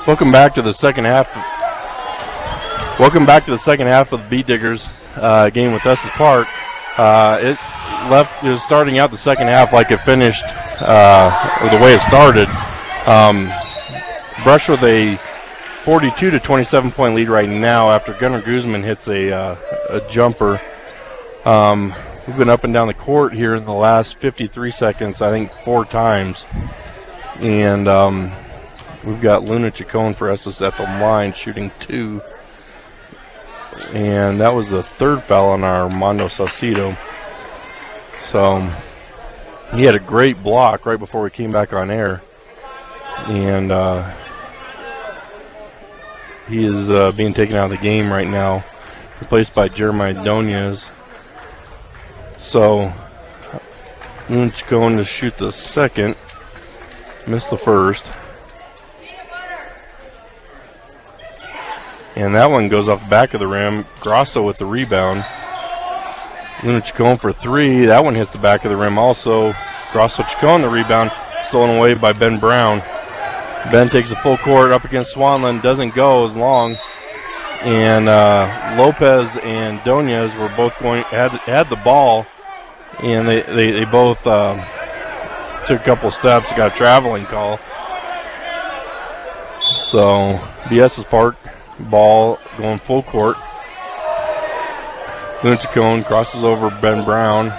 Welcome back to the second half. Welcome back to the second half of the Beat Diggers game with Estes Park. It was starting out the second half like it finished, or the way it started. Brush with a 42 to 27 point lead right now after Gunnar Guzman hits a jumper. We've been up and down the court here in the last 53 seconds, I think 4 times. And we've got Luna Chacon for Estes at the line shooting 2. And that was the 3rd foul on our Armando Salcido. So he had a great block right before we came back on air. And he is being taken out of the game right now, replaced by Jeremiah Donez. So Luna Chacon to shoot the second, missed the first. And that one goes off the back of the rim. Grosso with the rebound. Luna Chacon for 3. That one hits the back of the rim also. Grosso Chacon the rebound. Stolen away by Ben Brown. Ben takes the full court up against Swanland. Doesn't go as long. And Lopez and Donez were both had the ball. And they both took a couple steps. Got a traveling call. So the Estes Park ball going full court. Luna Chacon crosses over Ben Brown,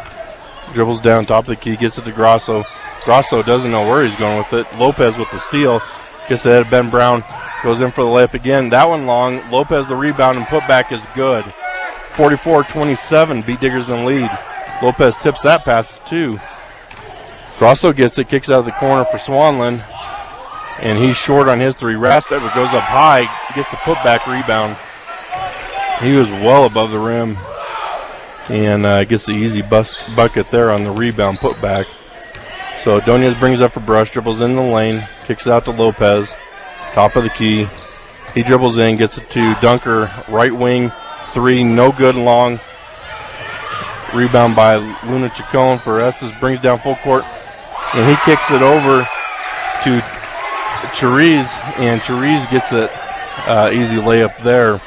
dribbles down top of the key, gets it to Grosso. Grosso doesn't know where he's going with it. Lopez with the steal, gets ahead of Ben Brown, goes in for the layup again. That one long. Lopez the rebound and putback is good. 44-27, Beat Diggers in lead. Lopez tips that pass too. Grosso gets it, kicks out of the corner for Swanland. And he's short on his 3. Rastetter goes up high, gets the putback rebound. He was well above the rim. And gets the easy bucket there on the rebound putback. So Donez brings up for Brush, dribbles in the lane, kicks it out to Lopez, top of the key. He dribbles in, gets it to Dunker, right wing, 3, no good long. Rebound by Luna Chacon for Estes, brings down full court. And he kicks it over to Cheriz, and Cheriz gets it easy layup there.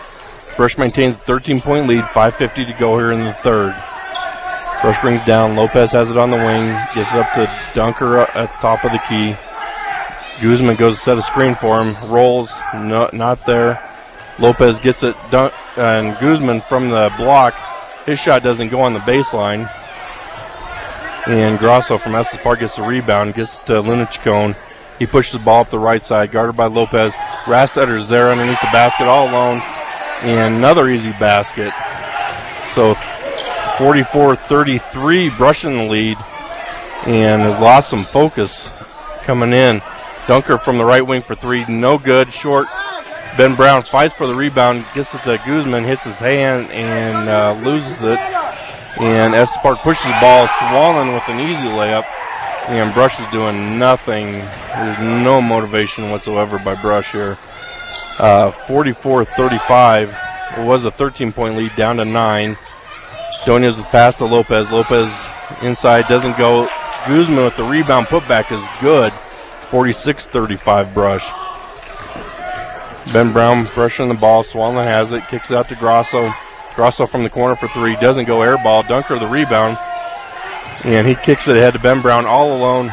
Brush maintains a 13-point lead, 5:50 to go here in the 3rd. Brush brings down, Lopez has it on the wing, gets it up to Dunker at the top of the key. Guzman goes to set a screen for him, rolls, not there. Lopez gets it, and Guzman from the block, his shot doesn't go on the baseline. And Grosso from Estes Park gets the rebound, gets it to Luna Chacon. He pushes the ball up the right side, guarded by Lopez. Rastetter's there underneath the basket all alone. And another easy basket. So 44-33, Brush in the lead. And has lost some focus coming in. Dunker from the right wing for 3, no good, short. Ben Brown fights for the rebound, gets it to Guzman, hits his hand and loses it. And Estes Park pushes the ball. Swanland with an easy layup. And Brush is doing nothing. There's no motivation whatsoever by Brush here. 44-35. It was a 13-point lead, down to 9. Donez with pass to Lopez. Lopez inside, doesn't go. Guzman with the rebound putback is good. 46-35 Brush. Ben Brown brushing the ball. Swanland has it, kicks it out to Grosso. Grosso from the corner for 3, doesn't go, air ball. Dunker the rebound. And he kicks it ahead to Ben Brown all alone.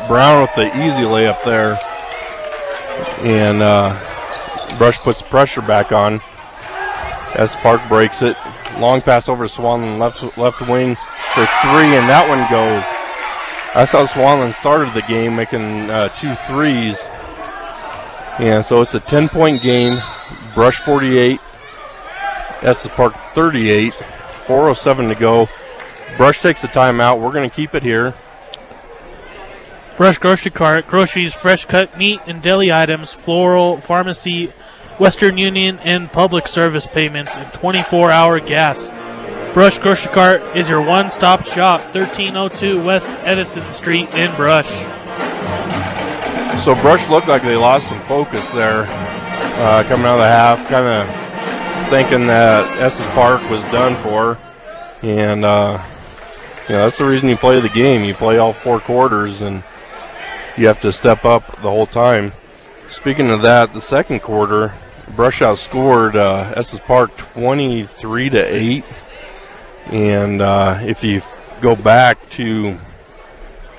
Brown with the easy layup there. And Brush puts pressure back on. Estes Park breaks it. Long pass over to Swanland, left wing for 3, and that one goes. That's how Swanland started the game, making 2 threes. And so it's a 10-point game. Brush 48, Estes Park 38. 4:07 to go. Brush takes the timeout. We're going to keep it here. Brush Grocery Cart, groceries, fresh cut meat and deli items, floral, pharmacy, Western Union, and public service payments, and 24-hour gas. Brush Grocery Cart is your one-stop shop, 1302 West Edison Street in Brush. So Brush looked like they lost some focus there coming out of the half, kind of thinking that Estes Park was done for. And that's the reason you play the game. You play all 4 quarters, and you have to step up the whole time. Speaking of that, the second quarter, Brush outscored Estes Park 23-8. And if you go back to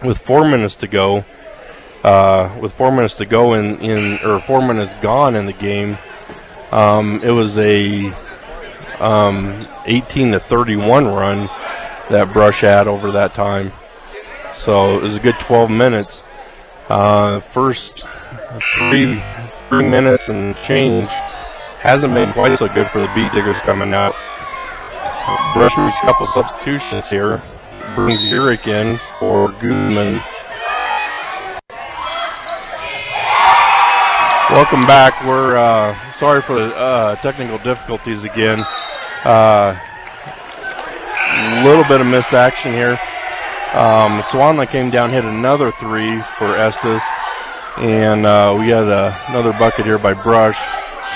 with 4 minutes to go, or 4 minutes gone in the game, it was a 18-31 run that Brush had over that time. So it was a good 12 minutes. First three minutes and change hasn't been quite so good for the Beat Diggers coming out. Brush makes a couple substitutions here. Brings Urick in for Goodman. Welcome back. We're sorry for the technical difficulties again. Little bit of missed action here. Swanland came down, hit another three for Estes, and we got another bucket here by Brush.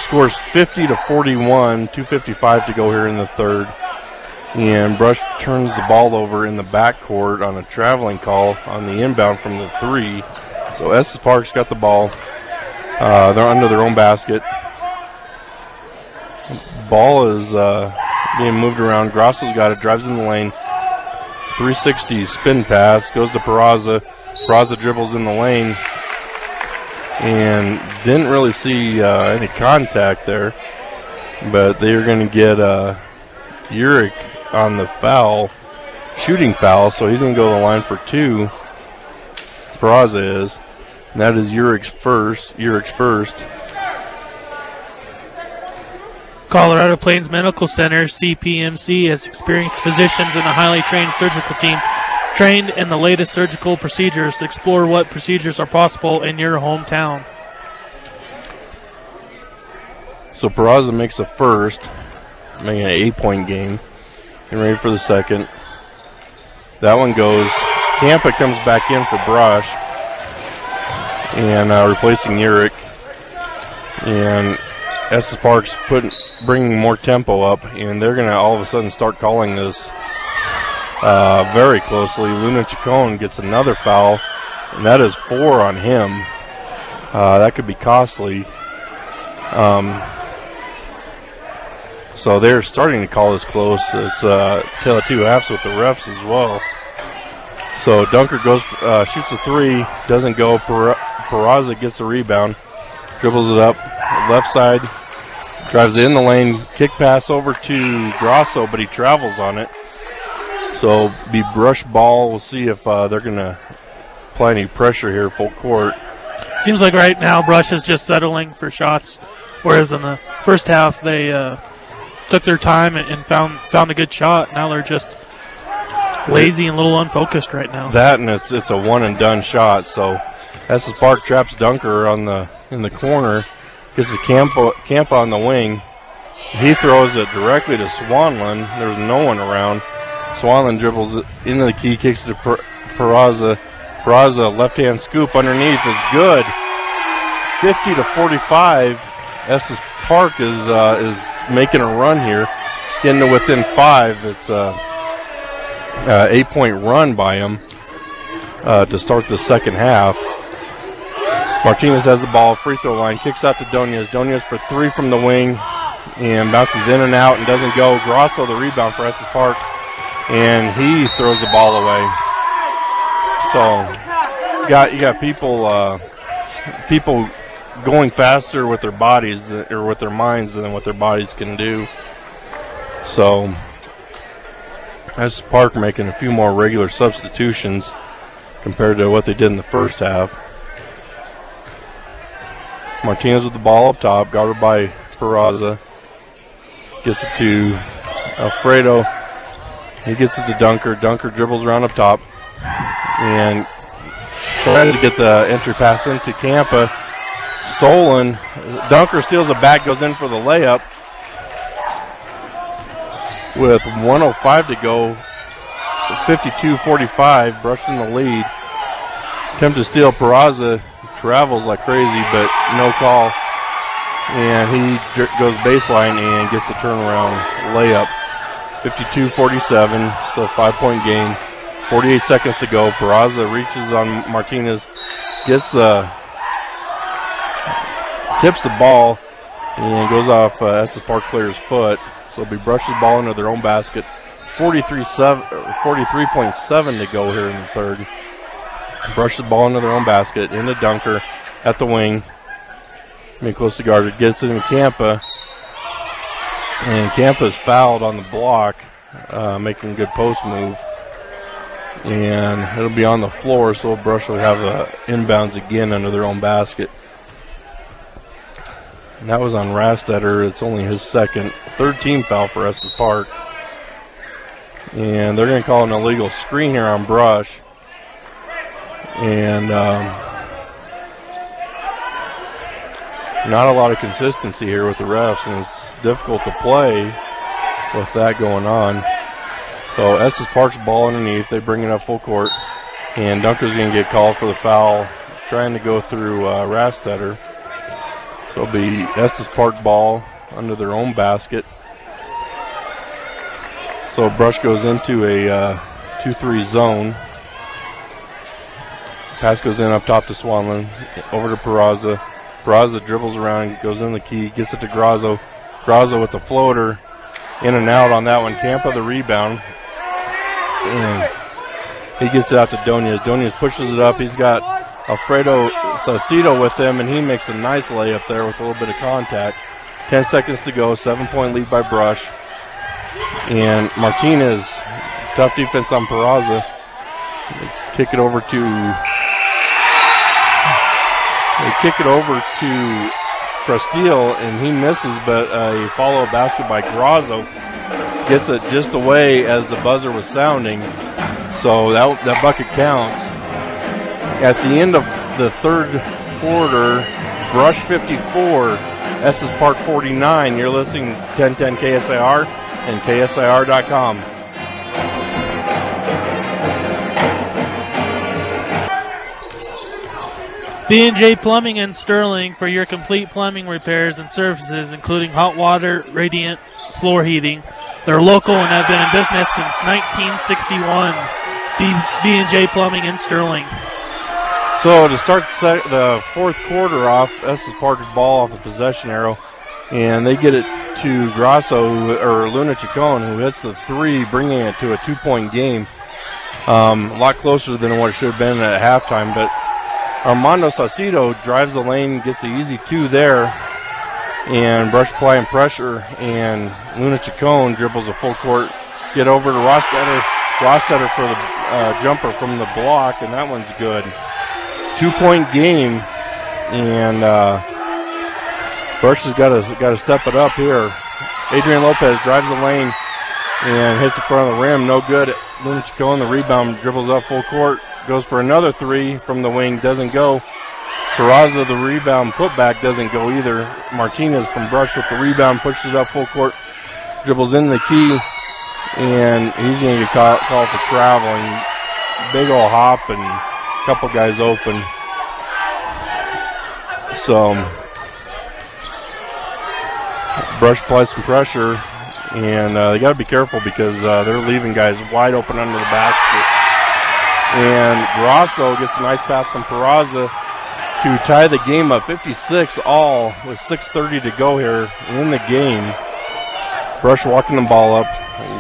Scores 50-41, 2:55 to go here in the third. And Brush turns the ball over in the backcourt on a traveling call on the inbound from the three. So Estes Park's got the ball. They're under their own basket. Ball is being moved around. Grosso's got it, drives in the lane. 360 spin pass, goes to Peraza. Peraza dribbles in the lane. And didn't really see any contact there. But they are going to get Urick on the foul, shooting foul, so he's going to go to the line for two. Peraza is. And that is Urick's first. Colorado Plains Medical Center, CPMC, has experienced physicians and a highly trained surgical team trained in the latest surgical procedures. Explore what procedures are possible in your hometown. So Peraza makes the first, making an 8-point game. Getting ready for the second. That one goes. Tampa comes back in for Brush. And replacing Urick. And Estes Park's bringing more tempo up, and they're going to all of a sudden start calling this very closely. Luna Chacon gets another foul, and that is 4 on him. That could be costly. So they're starting to call this close. It's tale of two halves with the refs as well. So Dunker goes, shoots a three, doesn't go. Peraza gets the rebound, dribbles it up, left side, drives it in the lane, kick pass over to Grosso, but he travels on it. So be Brush ball. We'll see if they're going to apply any pressure here full court. Seems like right now Brush is just settling for shots, whereas in the first half they took their time and found a good shot. Now they're just lazy and a little unfocused right now. That, and it's a one and done shot. So Estes Park traps Dunker in the corner, gets the camp on the wing. He throws it directly to Swanland. There's no one around. Swanland dribbles it into the key, kicks it to Peraza. Peraza left-hand scoop underneath is good. 50-45. Estes Park is making a run here, getting to within 5. It's a 8-point run by him to start the second half. Martinez has the ball, free throw line, kicks out to Donez. Donez for three from the wing and bounces in and out and doesn't go. Grosso the rebound for Estes Park, and he throws the ball away. So you got people going faster with their bodies or with their minds than what their bodies can do. So Estes Park making a few more regular substitutions compared to what they did in the first half. Martinez with the ball up top, guarded by Peraza. Gets it to Alfredo. He gets it to Dunker. Dunker dribbles around up top and tries to get the entry pass into Campa. Stolen. Dunker steals it back, goes in for the layup. With 1:05 to go, 52-45, Brush in the lead. Attempt to steal. Peraza travels like crazy, but no call. And he goes baseline and gets the turnaround layup. 52-47, still a 5-point game. 48 seconds to go. Peraza reaches on Martinez, gets the tips the ball and goes off Estes Park player's foot. So it'll be Brush's ball into their own basket. 43.7 to go here in the third. Brush the ball into their own basket, in the dunker, at the wing. Being close to guard, it gets it in Campa. And Campa's fouled on the block, making a good post move. And it'll be on the floor, so Brush will have inbounds again under their own basket. And that was on Rastetter. It's only his third team foul for Estes Park. And they're going to call an illegal screen here on Brush. And not a lot of consistency here with the refs, and it's difficult to play with that going on. So Estes Park's ball underneath. They bring it up full court. And Dunker's going to get called for the foul, trying to go through Rastetter. So it'll be Estes Park ball under their own basket. So Brush goes into a 2-3 zone. Pass goes in up top to Swanland, over to Peraza. Peraza dribbles around, goes in the key, gets it to Grazo. Grazo with the floater, in and out on that one. Campa the rebound. And he gets it out to Donias. Donias pushes it up. He's got Alfredo Saucedo with him, and he makes a nice layup there with a little bit of contact. 10 seconds to go, 7-point lead by Brush. And Martinez, tough defense on Peraza. Kick it over to Castile, and he misses, but a follow-up basket by Grazo gets it just away as the buzzer was sounding. So that bucket counts. At the end of the third quarter, Brush 54, Estes Park 49. You're listening to 1010 KSIR and KSIR.com. B&J Plumbing in Sterling for your complete plumbing repairs and services, including hot water, radiant, floor heating. They're local and have been in business since 1961. B&J Plumbing in Sterling. So to start the fourth quarter off, Estes Park's ball off the possession arrow, and they get it to Grasso, or Luna Chacon, who hits the three, bringing it to a 2-point game. A lot closer than what it should have been at halftime, but Armando Saucedo drives the lane, gets the easy two there, and Brush applying pressure, and Luna Chacon dribbles a full court, get over to Rostetter for the jumper from the block, and that one's good. 2-point game, and Brush has got to step it up here. Adrian Lopez drives the lane and hits the front of the rim, no good. Luna Chacon, the rebound, dribbles up full court, goes for another three from the wing, doesn't go. Peraza, the rebound putback, doesn't go either. Martinez from Brush with the rebound, pushes it up full court, dribbles in the key, and he's going to get called for traveling. Big ol' hop and a couple guys open. So Brush applies some pressure, and they got to be careful because they're leaving guys wide open under the basket. And Grasso gets a nice pass from Peraza to tie the game up 56-all with 6:30 to go here in the game. Brush walking the ball up.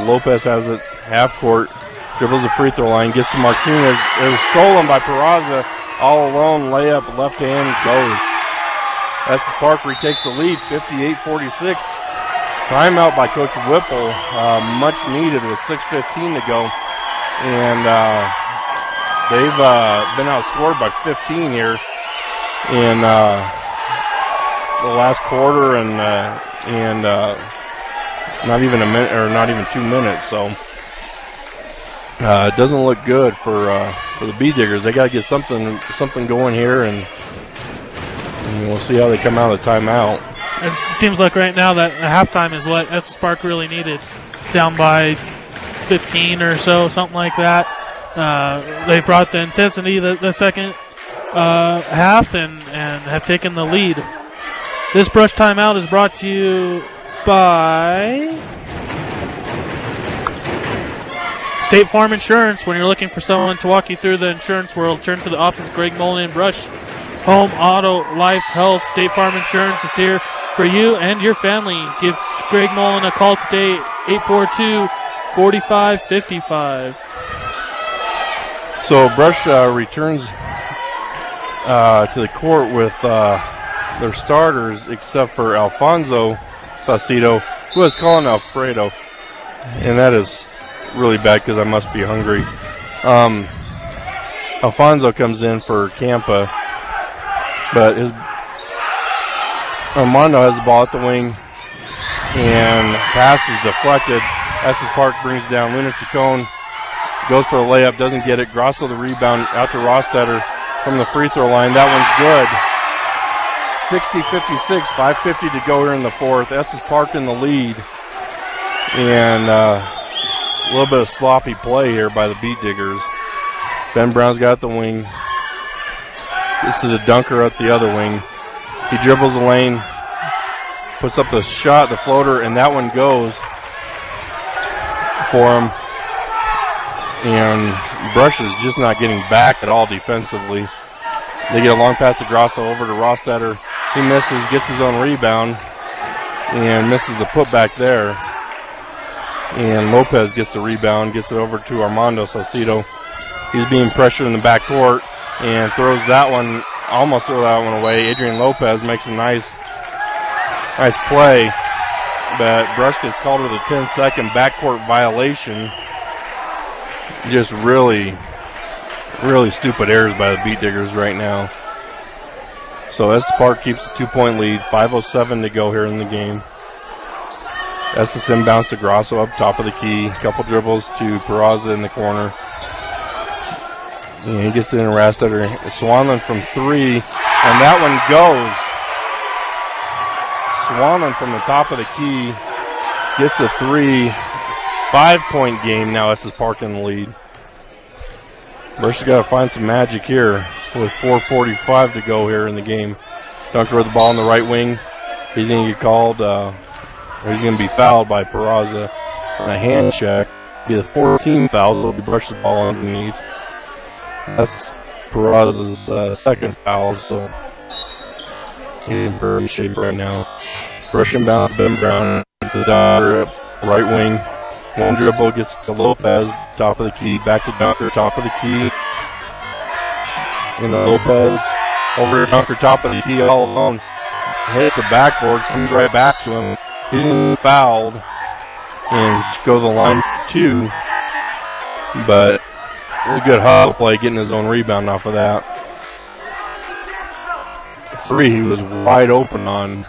Lopez has it half court, dribbles the free throw line, gets to Martinez. It was stolen by Peraza. All alone, layup, left hand, goes. Estes Park retakes the lead, 58-46. Timeout by Coach Whipple, much needed with 6:15 to go. And they've been outscored by 15 here in the last quarter, and not even a minute, or not even 2 minutes. So it doesn't look good for the Bee Diggers. They got to get something going here, and we'll see how they come out of the timeout. It seems like right now that halftime is what Estes Park really needed. Down by 15 or so, something like that. They brought the intensity the second half and have taken the lead. This Brush timeout is brought to you by State Farm Insurance. When you're looking for someone to walk you through the insurance world, turn to the office of Greg Mullen and Brush. Home, auto, life, health, State Farm Insurance is here for you and your family. Give Greg Mullen a call today, 842-4555. So Brush returns to the court with their starters, except for Alfonso Saucedo, who is calling Alfredo, and that is really bad because I must be hungry. Alfonso comes in for Campa, but Armando has the ball at the wing, and pass is deflected. Estes Park brings it down. Luna Chacon goes for a layup, doesn't get it. Grosso the rebound out to Rostetter from the free throw line. That one's good. 60-56, 5:50 to go here in the fourth. Estes Park in the lead. And a little bit of sloppy play here by the Beat Diggers. Ben Brown's got the wing. This is a dunker at the other wing. He dribbles the lane, puts up the shot, the floater, and that one goes for him. And Brush is just not getting back at all defensively. They get a long pass to Grosso over to Rostetter. He misses, gets his own rebound, and misses the putback there. And Lopez gets the rebound, gets it over to Armando Saucedo. He's being pressured in the backcourt and throws that one, almost throw that one away. Adrian Lopez makes a nice play, but Brush gets called with a 10-second backcourt violation. Just really stupid errors by the Beat Diggers right now. So Estes Park keeps a 2-point lead, 5:07 to go here in the game. Estes inbounds to Grosso up top of the key. Couple dribbles to Peraza in the corner. And he gets it in Rastetter. Swanland from three, and that one goes. Swanland from the top of the key gets a three. 5-point game now. Estes Park in the lead. Brush has got to find some magic here with 4:45 to go here in the game. Dunker with the ball on the right wing. He's going to get called, or he's going to be fouled by Peraza on a hand check. Be the 14th foul. It'll be Brush's ball underneath. That's Peraza's second foul, so he's in pretty shape right now. Brush inbounds Ben Brown to the Dunker, right wing. One dribble gets to Lopez, top of the key, back to Dunker, top of the key. And Lopez over to Dunker, top of the key, all alone. Hits the backboard, comes right back to him. He's fouled and go to the line for two. But it was a good hustle play, getting his own rebound off of that. Three he was wide open on.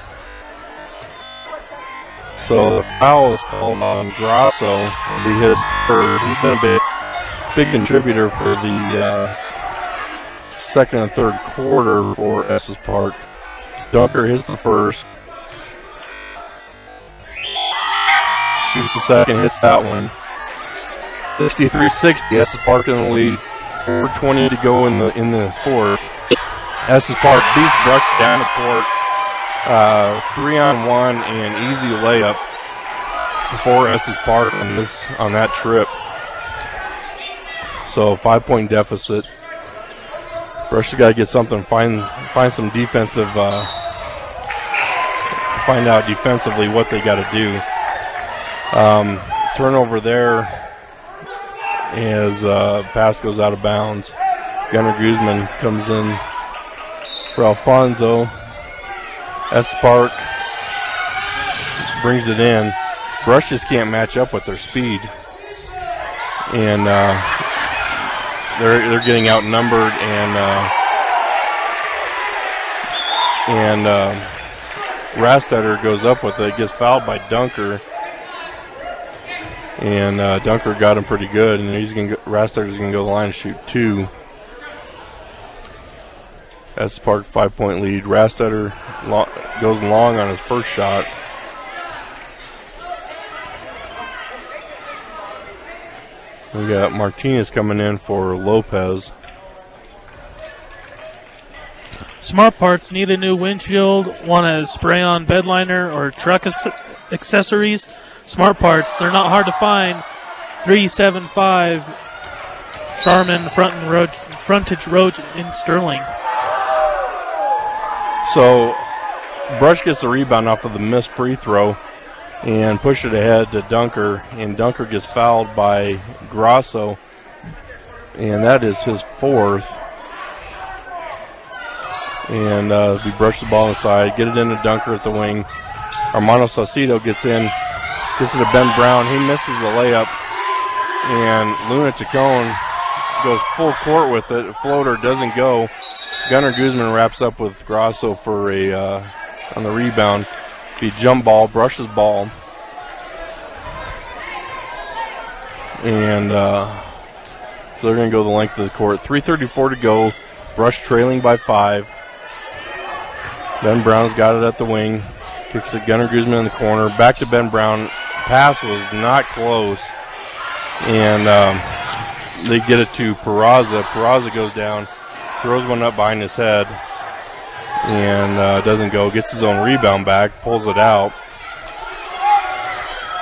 So the foul is called on Grosso. It'll be his third. He's been a big contributor for the second and third quarter for Estes Park. Dunker hits the first. Shoots the second, hits that one. 63-60, Estes Park in the lead. 4:20 to go in the fourth. Estes Park beats Brush down the court. 3-on-1 and easy layup for Estes Park on that trip. So 5-point deficit. Brush has got to get something, find some defensive, find out defensively what they got to do. Turnover there as pass goes out of bounds. Gunnar Guzman comes in for Alfonso. Estes Park brings it in. Brush just can't match up with their speed, and they're getting outnumbered. And Rastetter goes up with it, gets fouled by Dunker, and Dunker got him pretty good. And Rastetter's gonna go to the line and shoot two. Estes Park 5-point lead. Rastetter goes long on his first shot. We got Martinez coming in for Lopez. Smart Parts need a new windshield, want to spray on bed liner or truck accessories? Smart Parts, they're not hard to find. 375 Sharman Frontage Road in Sterling. So Brush gets the rebound off of the missed free throw and push it ahead to Dunker, and Dunker gets fouled by Grosso, and that is his fourth. And we brush the ball inside, get it into Dunker at the wing. Armando Saucedo gets in, gets it to Ben Brown. He misses the layup, and Luna Chacon goes full court with it. Floater doesn't go. Gunnar Guzman wraps up with Grosso for a on the rebound. He jump ball, brushes ball, and so they're going to go the length of the court. 3:34 to go. Brush trailing by 5. Ben Brown's got it at the wing. Kicks it Gunnar Guzman in the corner. Back to Ben Brown. Pass was not close. And they get it to Peraza. Peraza goes down, throws one up behind his head, and doesn't go. Gets his own rebound back, pulls it out,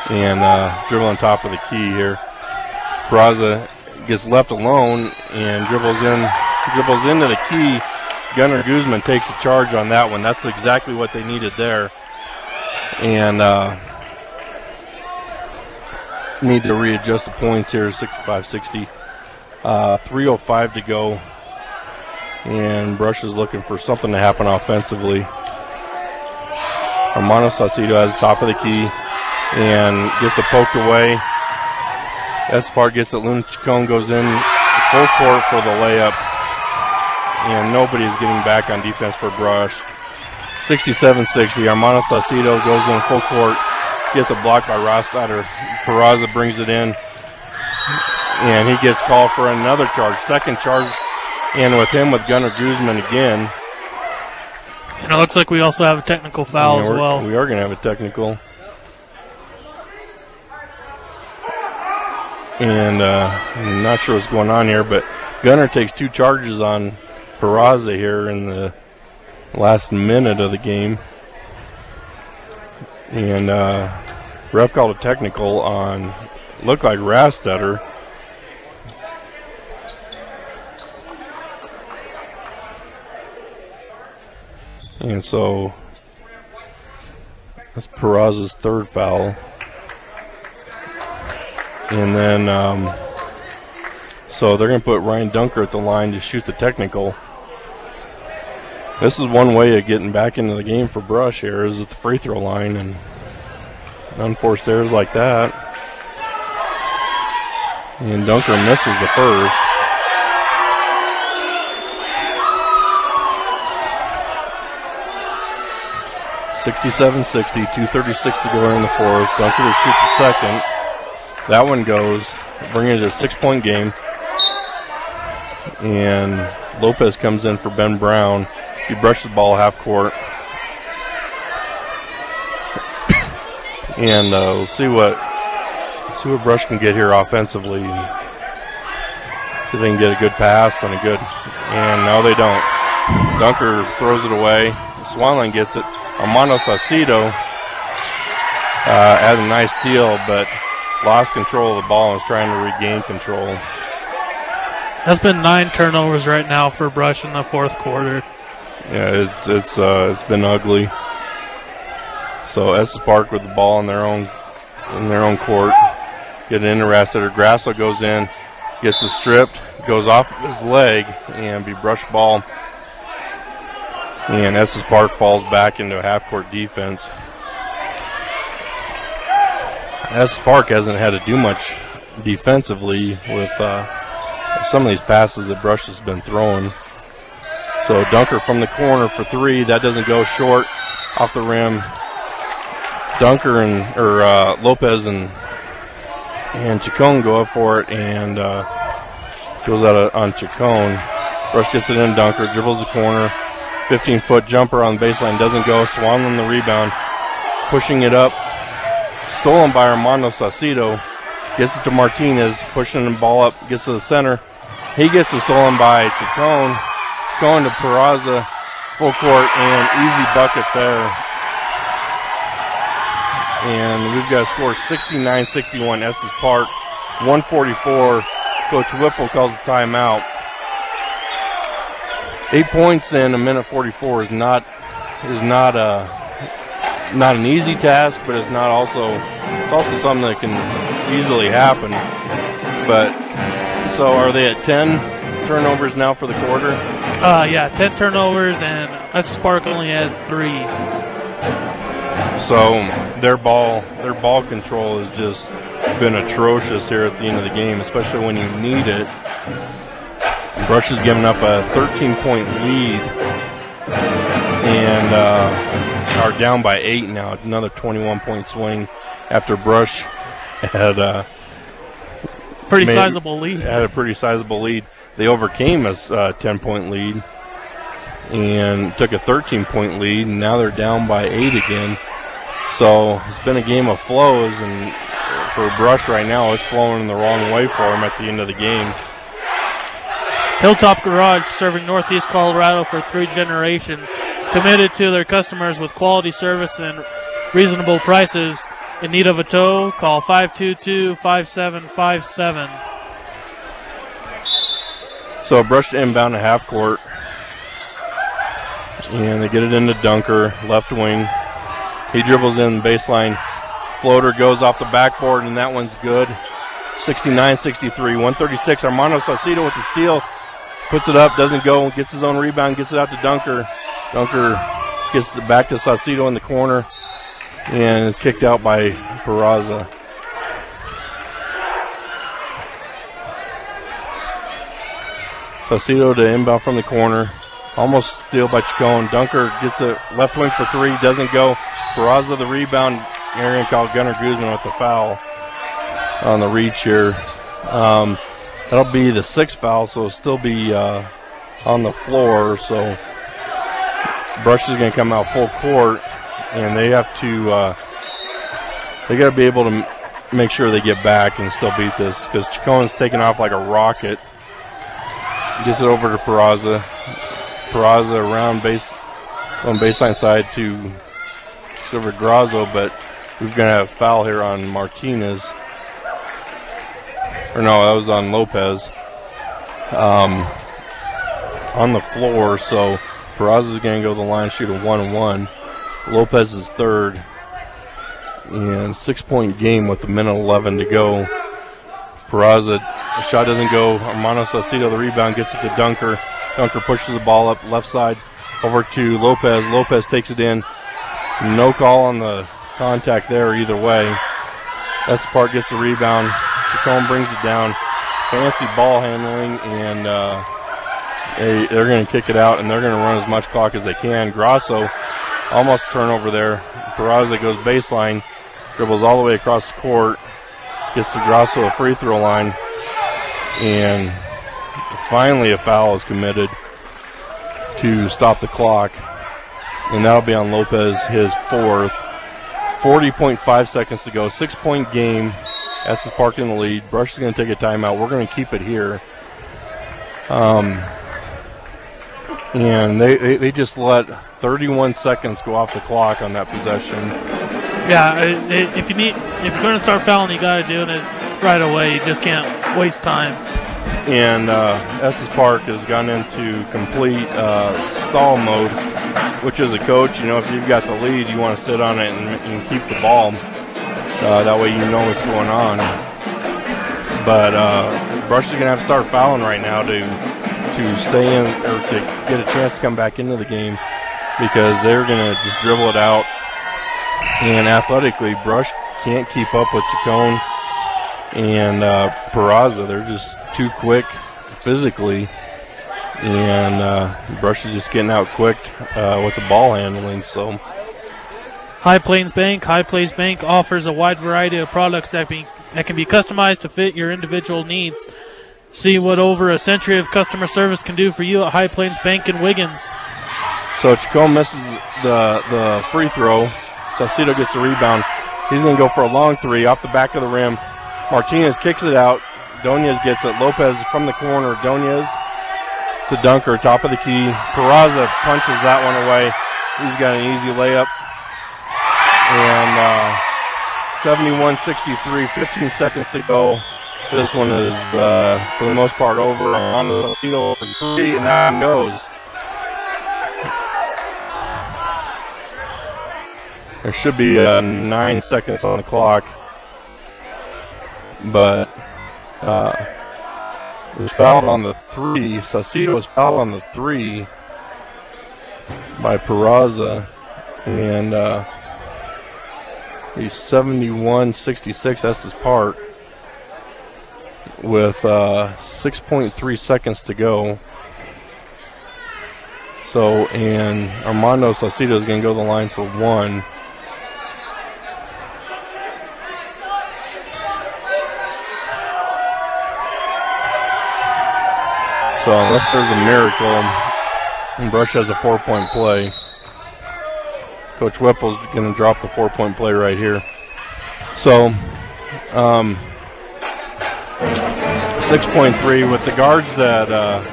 and dribble on top of the key here. Peraza gets left alone and dribbles into the key. Gunnar Guzman takes a charge on that one. That's exactly what they needed there. And need to readjust the points here, 65-60. 3:05 to go. And Brush is looking for something to happen offensively. Armando Saucedo has the top of the key and gets it poked away. Estes Park gets it. Luna Chacon goes in full court for the layup. And nobody is getting back on defense for Brush. 67-60. Armando Saucedo goes in full court. Gets a block by Rostatter. Peraza brings it in. And he gets called for another charge. Second charge. And with him, with Gunnar Guzman again. And it looks like we also have a technical foul as well. We are going to have a technical. And I'm not sure what's going on here, but Gunnar takes 2 charges on Peraza here in the last minute of the game. And ref called a technical on, looked like Rastetter. And so that's Peraza's 3rd foul. And then so they're going to put Ryan Dunker at the line to shoot the technical. This is one way of getting back into the game for Brush here, is at the free throw line, and unforced errors like that. And Dunker misses the first. (67-60), 2:36 to go in the 4th. Dunker to shoot the second. That one goes, bringing it to a 6-point game. And Lopez comes in for Ben Brown. He brushes the ball half court. And we'll see what Brush can get here offensively. See if they can get a good pass and a good, and no, they don't. Dunker throws it away. Swanline gets it. Armando Saucedo had a nice steal, but lost control of the ball and is trying to regain control. That's been 9 turnovers right now for Brush in the 4th quarter. Yeah, it's been ugly. So Estes Park with the ball in their own court. Get it into Rastetter. Grasso goes in, gets the stripped, goes off of his leg, and be brush ball. And Estes Park falls back into a half-court defense. Estes Park hasn't had to do much defensively with some of these passes that Brush has been throwing. So Dunker from the corner for 3. That doesn't go, short, off the rim. Dunker and Lopez and Chacon go up for it, and goes out on Chacon. Brush gets it in. Dunker dribbles the corner. 15-foot jumper on the baseline, doesn't go. Swanland the rebound, pushing it up. Stolen by Armando Saucedo. Gets it to Martinez, pushing the ball up, gets to the center. He gets it stolen by Chacon. Going to Peraza, full court, and easy bucket there. And we've got a score 69-61 Estes Park, 144. Coach Whipple calls a timeout. 8 points in a minute 44 is not is not an easy task, but it's also something that can easily happen. But so are they at 10 turnovers now for the quarter? Yeah, 10 turnovers, and Estes Park only has 3. So their ball control has just been atrocious here at the end of the game, especially when you need it. Brush has given up a 13-point lead and are down by 8 now. Another 21-point swing after Brush had a pretty sizable lead. Had a pretty sizable lead. They overcame a 10-point lead and took a 13-point lead, and now they're down by 8 again. So it's been a game of flows, and for Brush right now, it's flowing in the wrong way for them at the end of the game. Hilltop Garage, serving Northeast Colorado for 3 generations, committed to their customers with quality service and reasonable prices. In need of a tow, call 522-5757. So Brush to inbound to half court, and they get it into Dunker, left wing. He dribbles in baseline. Floater goes off the backboard, and that one's good. 69-63, 136. Armando Saucedo with the steal. Puts it up, doesn't go, gets his own rebound, gets it out to Dunker. Dunker gets it back to Saucedo in the corner, and is kicked out by Peraza. Saucedo to inbound from the corner. Almost steal by Chacon. Dunker gets it left wing for 3, doesn't go. Peraza the rebound. Arian called Gunnar Guzman with the foul on the reach here. That'll be the 6th foul, so it'll still be on the floor. So Brush is going to come out full court, and they have to they got to be able to make sure they get back and still beat this, because Chacon's taking off like a rocket. Gets it over to Peraza. Peraza around on baseline side to over Grazo, but we're going to have a foul here on Martinez. Or no, that was on Lopez. On the floor, so Peraza's going to go to the line, shoot a 1-1. Lopez is 3rd. And 6-point game with a minute 11 to go. Peraza, the shot doesn't go. Armando Saucedo, the rebound, gets it to Dunker. Dunker pushes the ball up left side over to Lopez. Lopez takes it in. No call on the contact there either way. Estes Park gets the rebound. Chacon brings it down. Fancy ball handling, and they're going to kick it out, and they're going to run as much clock as they can. Grasso almost turnover there. Peraza goes baseline, dribbles all the way across the court, gets to Grasso a free throw line, and finally a foul is committed to stop the clock, and that'll be on Lopez, his 4th. 40.5 seconds to go. 6-point game. Estes Park in the lead. Brush is going to take a timeout. We're going to keep it here. And they just let 31 seconds go off the clock on that possession. Yeah, if you're going to start fouling, you got to do it right away. You just can't waste time. And Estes Park has gone into complete stall mode, which as a coach, you know, if you've got the lead, you want to sit on it and keep the ball. That way you know what's going on. But Brush is going to have to start fouling right now to stay in, or to get a chance to come back into the game, because they're going to just dribble it out. And athletically, Brush can't keep up with Chacon and Peraza. They're just too quick physically, and Brush is just getting out quick with the ball handling. So High Plains Bank offers a wide variety of products that can be customized to fit your individual needs. See what over a century of customer service can do for you at High Plains Bank in Wiggins. So Chacon misses the free throw. Saucedo gets the rebound. He's going to go for a long 3 off the back of the rim. Martinez kicks it out. Donez gets it. Lopez from the corner. Donez to Dunker, top of the key. Peraza punches that one away. He's got an easy layup. And 71-63, 15 seconds to go. This one is, for the most part, over. On the Saucedo for 3, and that one goes. There should be 9 seconds on the clock, but it was fouled on the 3. Saucedo was fouled on the 3 by Peraza, and he's 71-66 Estes Park with 6.3 seconds to go. So, and Armando Saucedo is going to go to the line for 1. So unless there's a miracle and Brush has a 4-point play, Coach Whipple's going to drop the 4-point play right here. So 6.3 with the guards that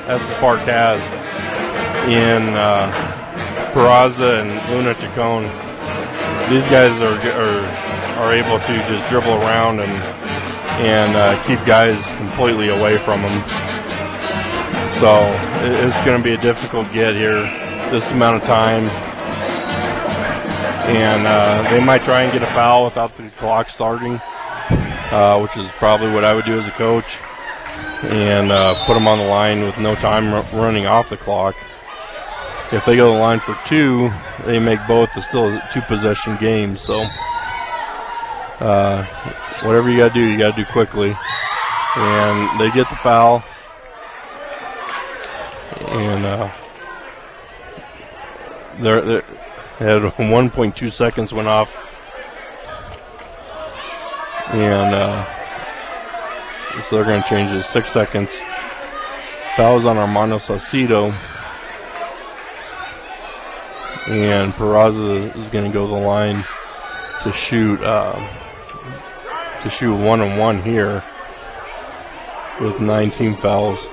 Estes Park has in Peraza and Luna Chacon. These guys are able to just dribble around and keep guys completely away from them. So it's going to be a difficult get here this amount of time. And they might try and get a foul without the clock starting, which is probably what I would do as a coach, and put them on the line with no time running off the clock. If they go to the line for 2, they make both still a 2-possession game. So whatever you got to do quickly. And they get the foul. And they had 1.2 seconds went off, and so they're going to change it 6 seconds. Fouls on Armando Saucedo, and Peraza is going to go to the line to shoot 1-on-1 here with 19 fouls.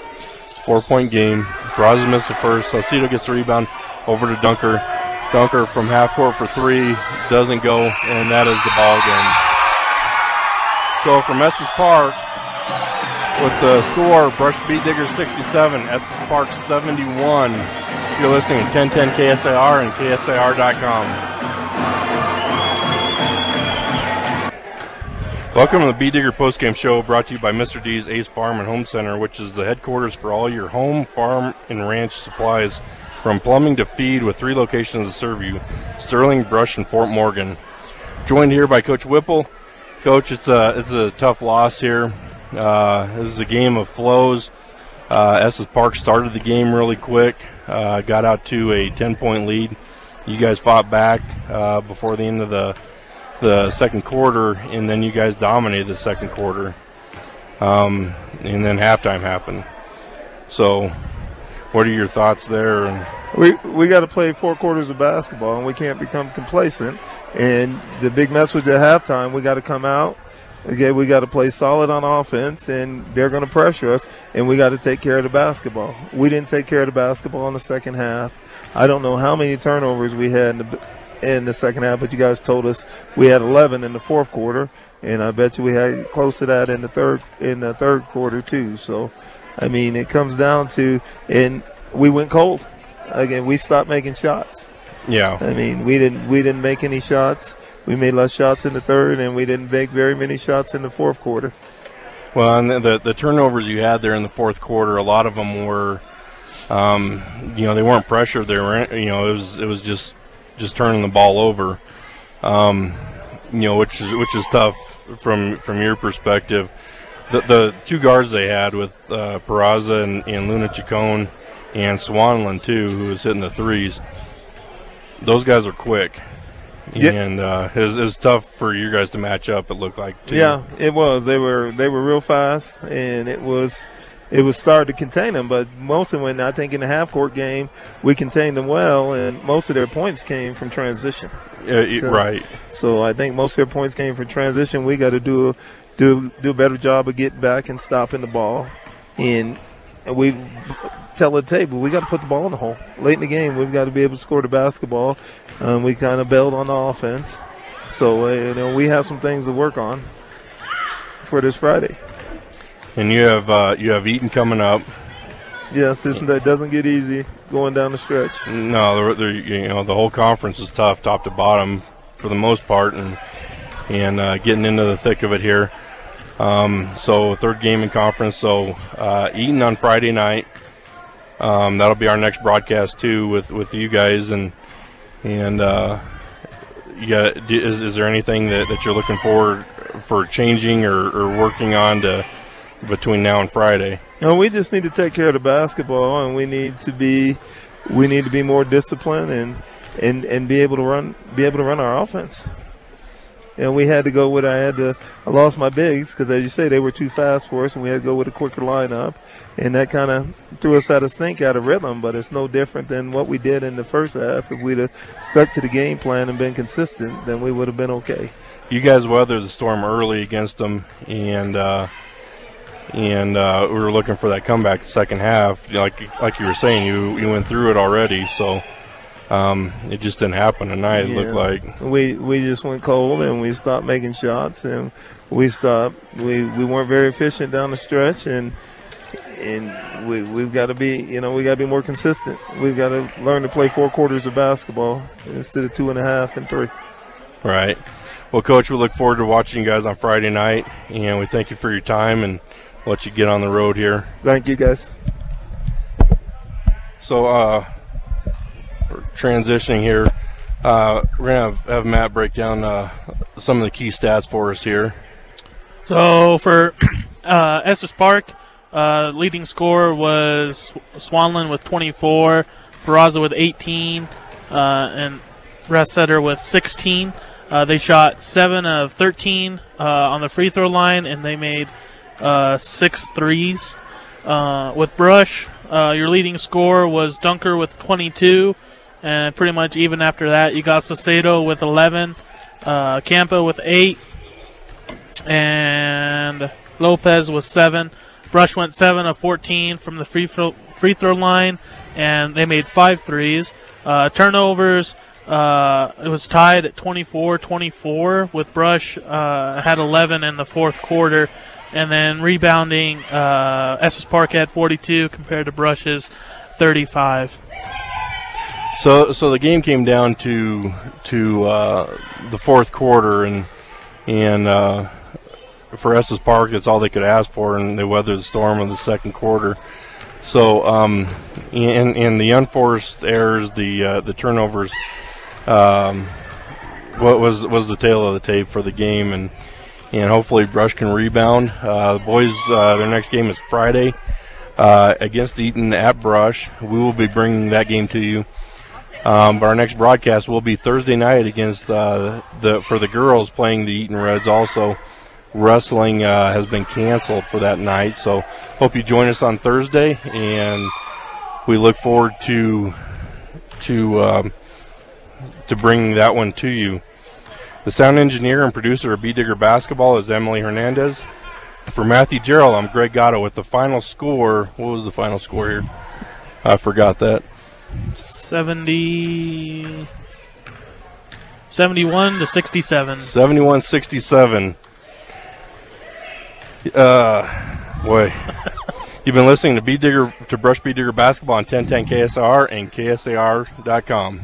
4-point game. Peraza missed the first. Saucedo gets the rebound over to Dunker. Dunker from half court for 3. Doesn't go, and that is the ball game. So from Estes Park, with the score, Brush beat Diggers 67, Estes Park 71. You're listening to 1010 KSIR and KSIR.com. Welcome to the Bee Digger postgame show, brought to you by Mr. D's Ace Farm and Home Center, which is the headquarters for all your home, farm, and ranch supplies, from plumbing to feed, with 3 locations to serve you: Sterling, Brush, and Fort Morgan. Joined here by Coach Whipple. Coach, it's a tough loss here. It was a game of flows. Estes Park started the game really quick, got out to a 10-point lead. You guys fought back before the end of the second quarter, and then you guys dominated the second quarter, and then halftime happened. So what are your thoughts there? And we got to play 4 quarters of basketball, and we can't become complacent. And the big message at halftime, we got to come out. Okay, we got to play solid on offense, and they're going to pressure us, and we got to take care of the basketball. We didn't take care of the basketball in the second half. I don't know how many turnovers we had in the second half, but you guys told us we had 11 in the fourth quarter, and I bet you we had close to that in the third quarter too. So, I mean, it comes down to, and we went cold. Again, we stopped making shots. Yeah. I mean, we didn't make any shots. We made less shots in the third, and we didn't make very many shots in the fourth quarter. Well, and the turnovers you had there in the fourth quarter, a lot of them were, they weren't pressured. They were, it was just turning the ball over, which is tough from your perspective. The 2 guards they had with Peraza and Luna Chacon and Swanland too, who was hitting the 3s. Those guys are quick, and it was tough for you guys to match up. It looked like too. Yeah, it was. They were real fast, and it was starting to contain them. But most of when I think in the half court game, we contained them well, and most of their points came from transition. Right. So I think most of their points came from transition. We got to do a better job of getting back and stopping the ball, and we tell the table we got to put the ball in the hole late in the game. We've got to be able to score the basketball. We kind of bailed on the offense, so we have some things to work on for this Friday. And you have Eaton coming up. Yes, that doesn't get easy going down the stretch. No, the whole conference is tough, top to bottom. for the most part, and getting into the thick of it here. So third game in conference. So Eaton on Friday night. That'll be our next broadcast too with you guys. And is there anything that you're looking forward for changing or working on between now and Friday? No, we just need to take care of the basketball, and we need to be more disciplined and be able to run our offense. And we had to go with I lost my bigs because, as you say, they were too fast for us, and we had to go with a quicker lineup, and that kind of threw us out of sync, out of rhythm. But it's no different than what we did in the first half. If we'd have stuck to the game plan and been consistent, then we would have been okay. You guys weathered the storm early against them, and we were looking for that comeback the second half. Like you were saying, you went through it already, so it just didn't happen tonight. It looked like we just went cold, and we stopped making shots, and we weren't very efficient down the stretch, and we've got to be more consistent. We've got to learn to play 4 quarters of basketball instead of 2.5 and 3. Right. Well, Coach, we look forward to watching you guys on Friday night, and we thank you for your time and let you get on the road here. Thank you, guys. So we're transitioning here. We're going to have Matt break down some of the key stats for us here. So for Estes Park, leading scorer was Swanland with 24, Barraza with 18, and Rassetter with 16. They shot 7 of 13 on the free throw line, and they made 6 threes. With Brush, your leading scorer was Dunker with 22, and pretty much even after that, you got Sacedo with 11, Campa with 8, and Lopez with 7. Brush went 7 of 14 from the free throw line, and they made 5 threes. Turnovers, it was tied at 24-24 with Brush had 11 in the fourth quarter, and then rebounding, Estes Park had 42 compared to Brush's 35. So the game came down to the fourth quarter, and for Estes Park, that's all they could ask for, and they weathered the storm of the second quarter. So in the unforced errors, the turnovers, what was the tail of the tape for the game, and hopefully Brush can rebound. The boys, their next game is Friday against Eaton at Brush. We will be bringing that game to you. But our next broadcast will be Thursday night against for the girls playing the Eaton Reds. Also, wrestling has been canceled for that night, so hope you join us on Thursday, and we look forward to bringing that one to you. The sound engineer and producer of Bee Digger Basketball is Emily Hernandez. For Matthew Gerald, I'm Greg Gatto with the final score. What was the final score here? I forgot that. 71-67. 71-67. Boy. You've been listening to Brush Bee Digger Basketball on 1010 KSR and KSAR.com.